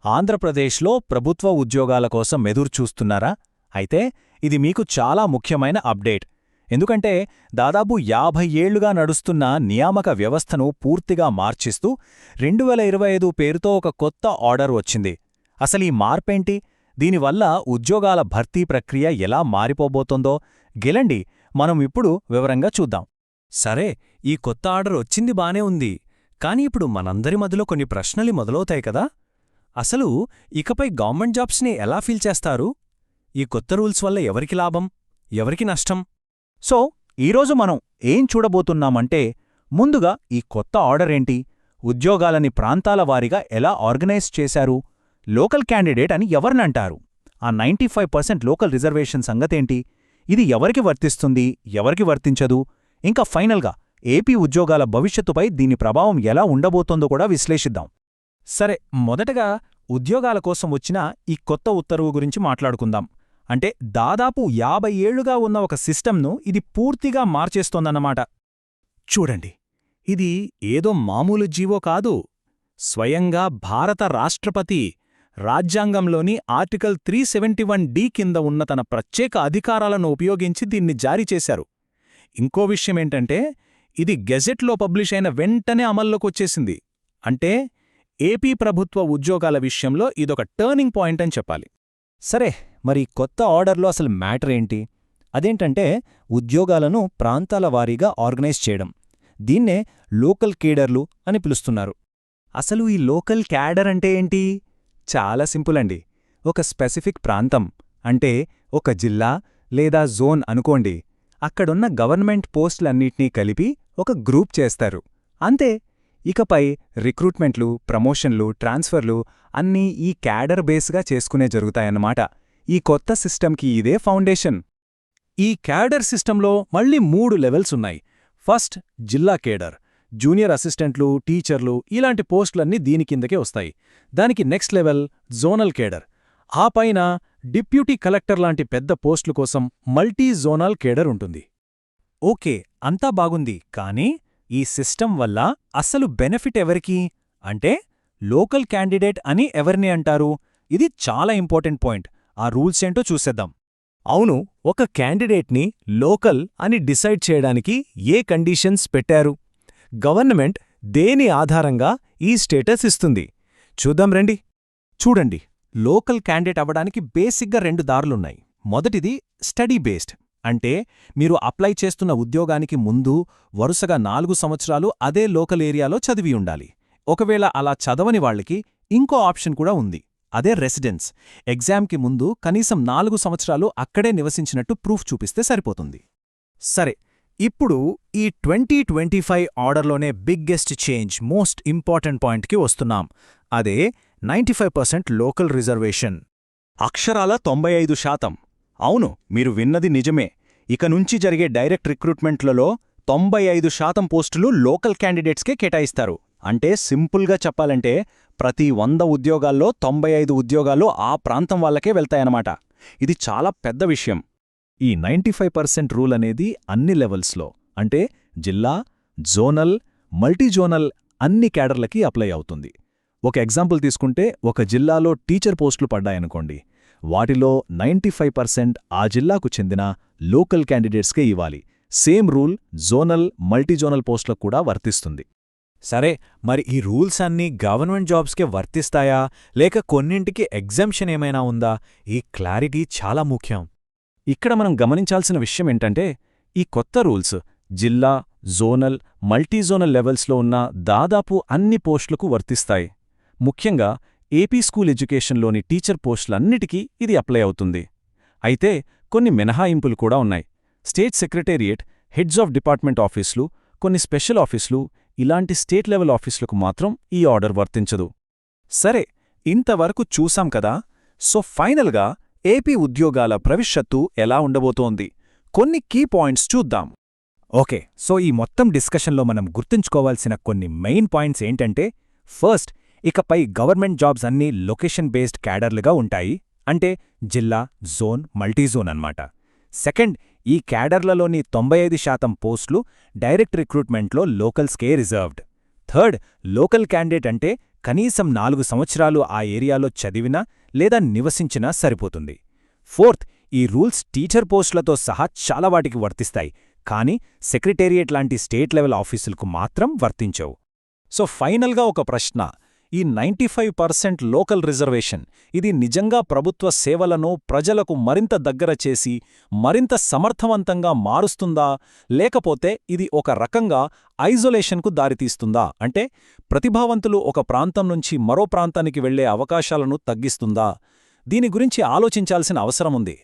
ఆంధ్రప్రదేశ్లో ప్రభుత్వ ఉద్యోగాల కోసం ఎదురుచూస్తున్నారా? అయితే ఇది మీకు చాలా ముఖ్యమైన అప్డేట్. ఎందుకంటే దాదాపు 50 ఏళ్లుగా నడుస్తున్న నియామక వ్యవస్థను పూర్తిగా మార్చిస్తూ 2025 పేరుతో ఒక కొత్త ఆర్డర్ వచ్చింది. అసలీ మార్పేంటి? దీనివల్ల ఉద్యోగాల భర్తీ ప్రక్రియ ఎలా మారిపోబోతోందో గెలండి మనం ఇప్పుడు వివరంగా చూద్దాం. సరే, ఈ కొత్త ఆర్డర్ వచ్చింది బానే ఉంది. కాని ఇప్పుడు మనందరి మధ్యలో కొన్ని ప్రశ్నలు మొదలవుతాయి కదా. అసలు ఇకపై గవర్నమెంట్ జాబ్స్ని ఎలా ఫీల్ చేస్తారు? ఈ కొత్త రూల్స్ వల్ల ఎవరికి లాభం, ఎవరికి నష్టం? సో ఈరోజు మనం ఏం చూడబోతున్నామంటే, ముందుగా ఈ కొత్త ఆర్డర్ ఏంటి, ఉద్యోగాలని ప్రాంతాల వారీగా ఎలా ఆర్గనైజ్ చేశారు, లోకల్ క్యాండిడేట్ అని ఎవరినంటారు, ఆ 95% లోకల్ రిజర్వేషన్ సంగతేంటి, ఇది ఎవరికి వర్తిస్తుంది, ఎవరికి వర్తించదు, ఇంకా ఫైనల్గా ఏపీ ఉద్యోగాల భవిష్యత్తుపై దీని ప్రభావం ఎలా ఉండబోతోందో కూడా విశ్లేషిద్దాం. సరే, మొదటగా ఉద్యోగాల కోసం వచ్చిన ఈ కొత్త ఉత్తర్వు గురించి మాట్లాడుకుందాం. అంటే దాదాపు 50 ఏళ్లుగా ఉన్న ఒక సిస్టమ్ను ఇది పూర్తిగా మార్చేస్తోందన్నమాట. చూడండి, ఇది ఏదో మామూలు జీవో కాదు. స్వయంగా భారత రాష్ట్రపతి రాజ్యాంగంలోని ఆర్టికల్ 371D కింద ఉన్న తన ప్రత్యేక అధికారాలను ఉపయోగించి దీన్ని జారీ చేశారు. ఇంకో విషయమేంటంటే, ఇది గెజెట్లో పబ్లిష్ అయిన వెంటనే అమల్లోకొచ్చేసింది. అంటే ఏపీ ప్రభుత్వ ఉద్యోగాల విషయంలో ఇదొక టర్నింగ్ పాయింట్ అని చెప్పాలి. సరే, మరి కొత్త ఆర్డర్లో అసలు మ్యాటర్ ఏంటి? అదేంటంటే ఉద్యోగాలను ప్రాంతాల వారీగా ఆర్గనైజ్ చేయడం. దీన్నే లోకల్ కేడర్లు అని పిలుస్తున్నారు. అసలు ఈ లోకల్ క్యాడర్ అంటే ఏంటి? చాలా సింపుల్ అండి. ఒక స్పెసిఫిక్ ప్రాంతం అంటే ఒక జిల్లా లేదా జోన్ అనుకోండి. అక్కడున్న గవర్నమెంట్ పోస్టులన్నిటినీ కలిపి ఒక గ్రూప్ చేస్తారు. అంతే. ఇకపై రిక్రూట్మెంట్లు, ప్రమోషన్లు, ట్రాన్స్ఫర్లు అన్నీ ఈ క్యాడర్ బేస్గా చేసుకునే జరుగుతాయన్నమాట. ఈ కొత్త సిస్టమ్కి ఇదే ఫౌండేషన్. ఈ క్యాడర్ సిస్టంలో మళ్ళీ 3 లెవెల్స్ ఉన్నాయి. ఫస్ట్, జిల్లా కేడర్. జూనియర్ అసిస్టెంట్లు, టీచర్లు ఇలాంటి పోస్టులన్నీ దీని కిందకే వస్తాయి. దానికి నెక్స్ట్ లెవెల్ జోనల్ కేడర్. ఆ పైన డిప్యూటీ కలెక్టర్ లాంటి పెద్ద పోస్టుల కోసం మల్టీ జోనల్ కేడర్ ఉంటుంది. ఓకే, అంతా బాగుంది. కానీ ఈ సిస్టమ్ వల్ల అసలు బెనిఫిట్ ఎవరికి? అంటే లోకల్ క్యాండిడేట్ అని ఎవరిని అంటారు? ఇది చాలా ఇంపార్టెంట్ పాయింట్. ఆ రూల్స్ ఏంటో చూసేద్దాం. అవును, ఒక క్యాండిడేట్ని లోకల్ అని డిసైడ్ చేయడానికి ఏ కండీషన్స్ పెట్టారు? గవర్నమెంట్ దేని ఆధారంగా ఈ స్టేటస్ ఇస్తుంది? చూద్దాం రండి. చూడండి, లోకల్ క్యాండిడేట్ అవ్వడానికి బేసిక్గా 2 దారులున్నాయి. మొదటిది స్టడీ బేస్డ్. అంటే మీరు అప్లై చేస్తున్న ఉద్యోగానికి ముందు వరుసగా 4 సంవత్సరాలు అదే లోకల్ ఏరియాలో చదివి ఉండాలి. ఒకవేళ అలా చదవని వాళ్లకి ఇంకో ఆప్షన్ కూడా ఉంది. అదే రెసిడెన్స్. ఎగ్జామ్కి ముందు కనీసం 4 సంవత్సరాలు అక్కడే నివసించినట్టు ప్రూఫ్ చూపిస్తే సరిపోతుంది. సరే, ఇప్పుడు ఈ 2025 ఆర్డర్లోనే బిగ్గెస్ట్ చేంజ్, మోస్ట్ ఇంపార్టెంట్ పాయింట్కి వస్తున్నాం. అదే 95% లోకల్ రిజర్వేషన్. అక్షరాల 95%. అవును, మీరు విన్నది నిజమే. ఇక నుంచి జరిగే డైరెక్ట్ రిక్రూట్మెంట్లలో 95% పోస్టులు లోకల్ క్యాండిడేట్స్కే కేటాయిస్తారు. అంటే సింపుల్గా చెప్పాలంటే ప్రతి 100 ఉద్యోగాల్లో 95 ఉద్యోగాలు ఆ ప్రాంతం వాళ్లకే వెళ్తాయన్నమాట. ఇది చాలా పెద్ద విషయం. ఈ 95% రూల్ అనేది అన్ని లెవెల్స్లో, అంటే జిల్లా, జోనల్, మల్టీజోనల్ అన్ని క్యాడర్లకి అప్లై అవుతుంది. ఒక ఎగ్జాంపుల్ తీసుకుంటే, ఒక జిల్లాలో టీచర్ పోస్టులు పడ్డాయనుకోండి. వాటిలో 95% ఆ జిల్లాకు చెందిన లోకల్ క్యాండిడేట్స్కే ఇవ్వాలి. సేమ్ రూల్ జోనల్, మల్టీజోనల్ పోస్టులకు కూడా వర్తిస్తుంది. సరే, మరి ఈ రూల్స్ అన్నీ గవర్నమెంట్ జాబ్స్కే వర్తిస్తాయా, లేక కొన్నింటికి ఎగ్జంప్షన్ ఏమైనా ఉందా? ఈ క్లారిటీ చాలా ముఖ్యం. ఇక్కడ మనం గమనించాల్సిన విషయమేంటంటే, ఈ కొత్త రూల్స్ జిల్లా, జోనల్, మల్టీజోనల్ లెవెల్స్లో ఉన్న దాదాపు అన్ని పోస్టులకు వర్తిస్తాయి. ముఖ్యంగా ఏపీ స్కూల్ ఎడ్యుకేషన్లోని టీచర్ పోస్టులన్నిటికీ ఇది అప్లై అవుతుంది. అయితే కొన్ని మినహాయింపులు కూడా ఉన్నాయి. State secretariat, heads of department ఆఫీసులు, కొన్ని స్పెషల్ ఆఫీసులు, ఇలాంటి స్టేట్ లెవెల్ ఆఫీసులకు మాత్రం ఈ ఆర్డర్ వర్తించదు. సరే, ఇంతవరకు చూసాం కదా. సో ఫైనల్గా ఏపీ ఉద్యోగాల భవిష్యత్తు ఎలా ఉండబోతోంది? కొన్ని కీ పాయింట్స్ చూద్దాం. ఓకే, సో ఈ మొత్తం డిస్కషన్లో మనం గుర్తుంచుకోవాల్సిన కొన్ని మెయిన్ పాయింట్స్ ఏంటంటే, ఫస్ట్, ఇకపై గవర్నమెంట్ జాబ్స్ అన్నీ లొకేషన్ బేస్డ్ క్యాడర్లుగా ఉంటాయి. అంటే జిల్లా, జోన్, మల్టీజోన్ అన్నమాట. సెకండ్, ఈ క్యాడర్లలోని 95% పోస్టులు డైరెక్ట్ రిక్రూట్మెంట్లో లోకల్స్కే రిజర్వ్డ్. థర్డ్, లోకల్ క్యాండిడేట్ అంటే కనీసం 4 సంవత్సరాలు ఆ ఏరియాలో చదివినా లేదా నివసించినా సరిపోతుంది. ఫోర్త్, ఈ రూల్స్ టీచర్ పోస్టులతో సహా చాలా వాటికి వర్తిస్తాయి, కానీ సెక్రటేరియట్ లాంటి స్టేట్ లెవెల్ ఆఫీసులకు మాత్రం వర్తించవు. సో ఫైనల్గా ఒక ప్రశ్న, ఈ 95% లోకల్ రిజర్వేషన్ ఇది నిజంగా ప్రభుత్వ సేవలను ప్రజలకు మరింత దగ్గర చేసి మరింత సమర్థవంతంగా మారుస్తుందా, లేకపోతే ఇది ఒక రకంగా ఐసోలేషన్కు దారితీస్తుందా? అంటే ప్రతిభావంతులు ఒక ప్రాంతం నుంచి మరో ప్రాంతానికి వెళ్లే అవకాశాలను తగ్గిస్తుందా? దీని గురించి ఆలోచించాల్సిన అవసరముంది.